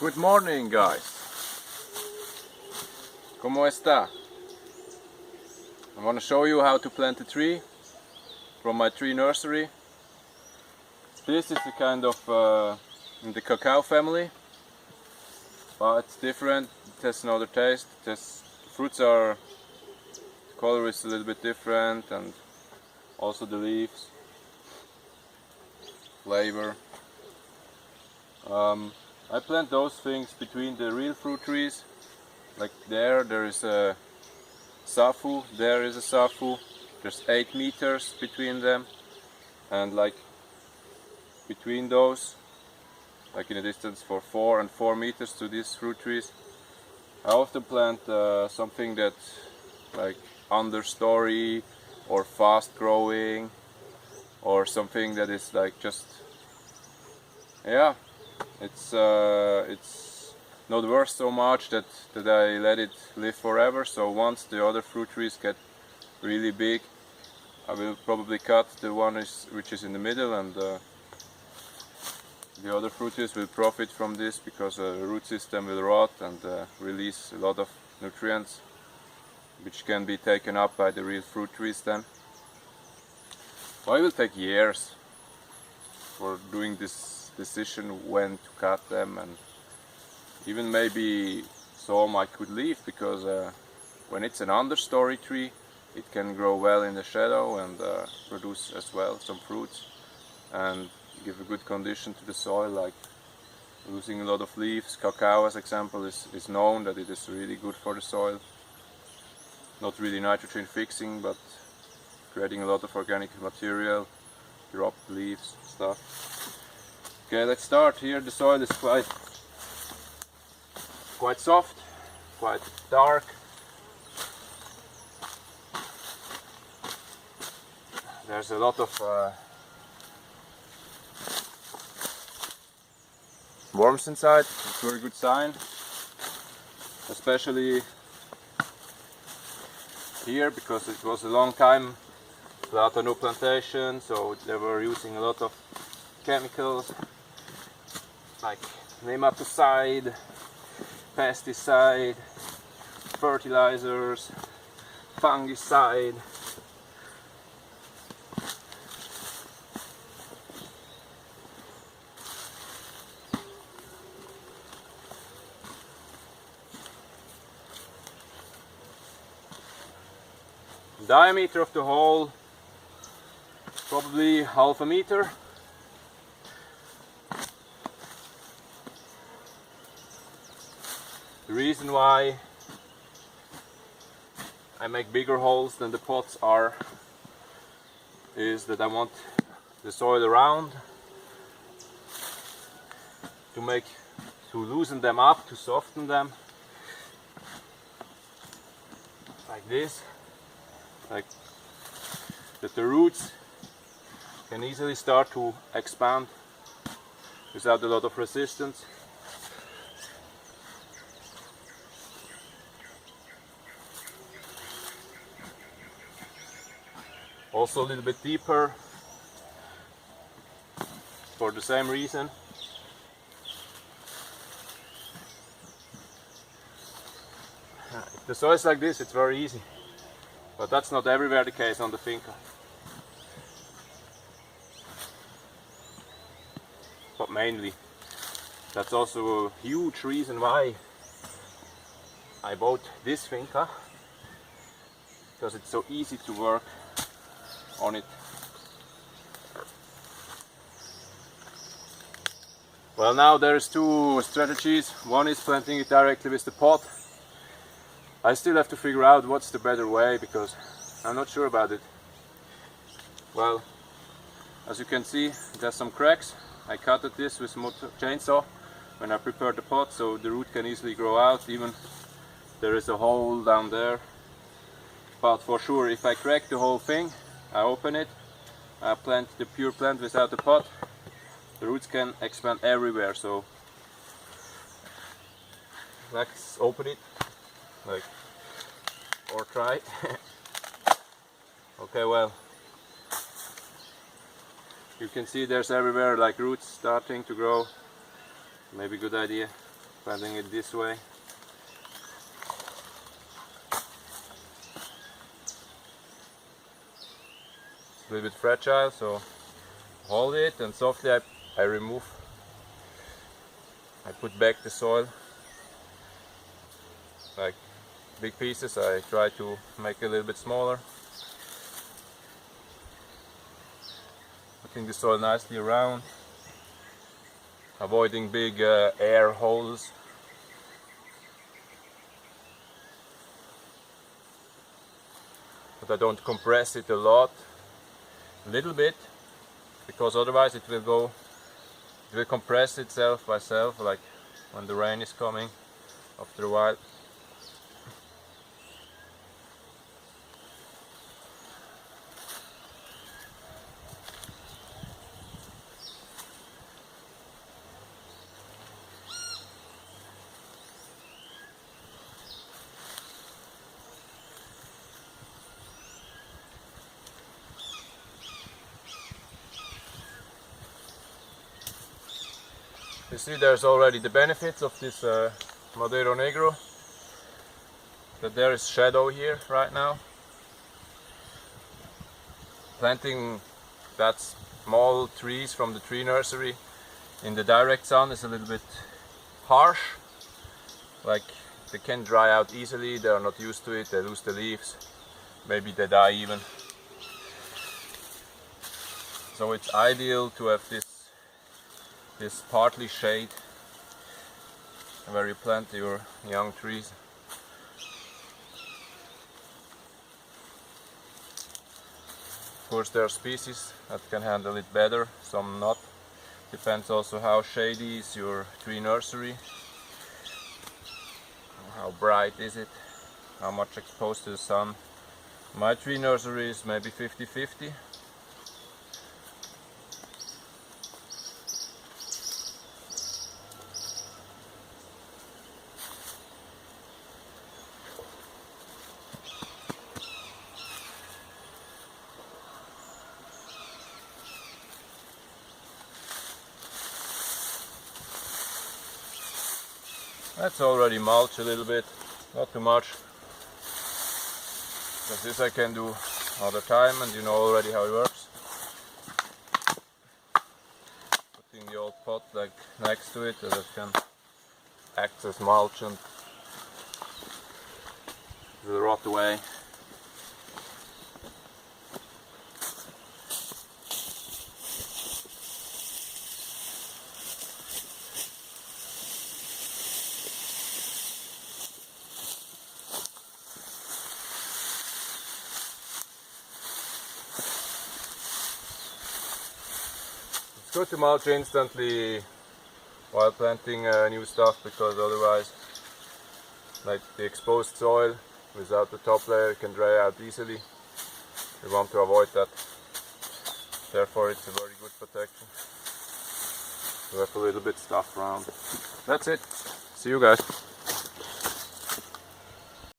Good morning, guys. ¿Cómo está? I want to show you how to plant a tree from my tree nursery. This is the kind of in the cacao family, but it's different. It has another taste. The fruits are, the color is a little bit different, and also the leaves, flavor. I plant those things between the real fruit trees. Like there is a safu, there is a safu. There's 8 meters between them, and like between those, like in a distance for 4 and 4 meters to these fruit trees, I often plant something that like understory or fast growing, or something that is like just, yeah, it's not worth so much that I let it live forever. So once the other fruit trees get really big, I will probably cut the one which is in the middle, and the other fruit trees will profit from this, because the root system will rot and release a lot of nutrients which can be taken up by the real fruit trees then. Well, it will take years for doing this decision when to cut them, and even maybe some I could leave, because when it's an understory tree, it can grow well in the shadow and produce as well some fruits and give a good condition to the soil, like losing a lot of leaves. Cacao, as example, is known that it is really good for the soil. Not really nitrogen fixing, but creating a lot of organic material, dropped leaves, stuff. Okay, let's start. Here the soil is quite soft, quite dark. There's a lot of worms inside. It's a very good sign, especially here, because it was a long time without a new plantation, so they were using a lot of chemicals like nematicide, pesticide, fertilizers, fungicide. The diameter of the hole, probably half a meter. The reason why I make bigger holes than the pots are is that I want the soil around to loosen them up, to soften them, like this, like that the roots can easily start to expand without a lot of resistance. Also a little bit deeper for the same reason. If the soil is like this, it's very easy, but that's not everywhere the case on the finca. But mainly, that's also a huge reason why I bought this finca, because it's so easy to work on it. Well, now there's 2 strategies. One is planting it directly with the pot. I still have to figure out what's the better way, because I'm not sure about it. Well, as you can see, there's some cracks. I cut at this with a chainsaw when I prepared the pot, so the root can easily grow out. Even there is a hole down there. But for sure, if I crack the whole thing, I open it, I plant the pure plant without the pot, the roots can expand everywhere. So let's open it, like, or try. Okay, well, you can see there's everywhere like roots starting to grow. Maybe good idea planting it this way. It's a little bit fragile, so hold it and softly I put back the soil. Like big pieces I try to make a little bit smaller. Putting the soil nicely around, avoiding big air holes. But I don't compress it a lot, a little bit, because otherwise it will compress itself by itself, like when the rain is coming after a while. You see, there's already the benefits of this Madero Negro, that there is shadow here right now. Planting that small trees from the tree nursery in the direct sun is a little bit harsh. Like, they can dry out easily, they are not used to it, they lose the leaves, maybe they die even. So it's ideal to have this partly shade where you plant your young trees. Of course, there are species that can handle it better, some not. Depends also how shady is your tree nursery, how bright is it, how much exposed to the sun. My tree nursery is maybe 50-50. That's already mulch a little bit, not too much, because this I can do all the time and you know already how it works. Putting the old pot like next to it, that can act as mulch and it will rot away. It's good to mulch instantly while planting new stuff, because otherwise, like the exposed soil without the top layer can dry out easily. We want to avoid that. Therefore it's a very good protection. We have a little bit stuff around. That's it. See you guys.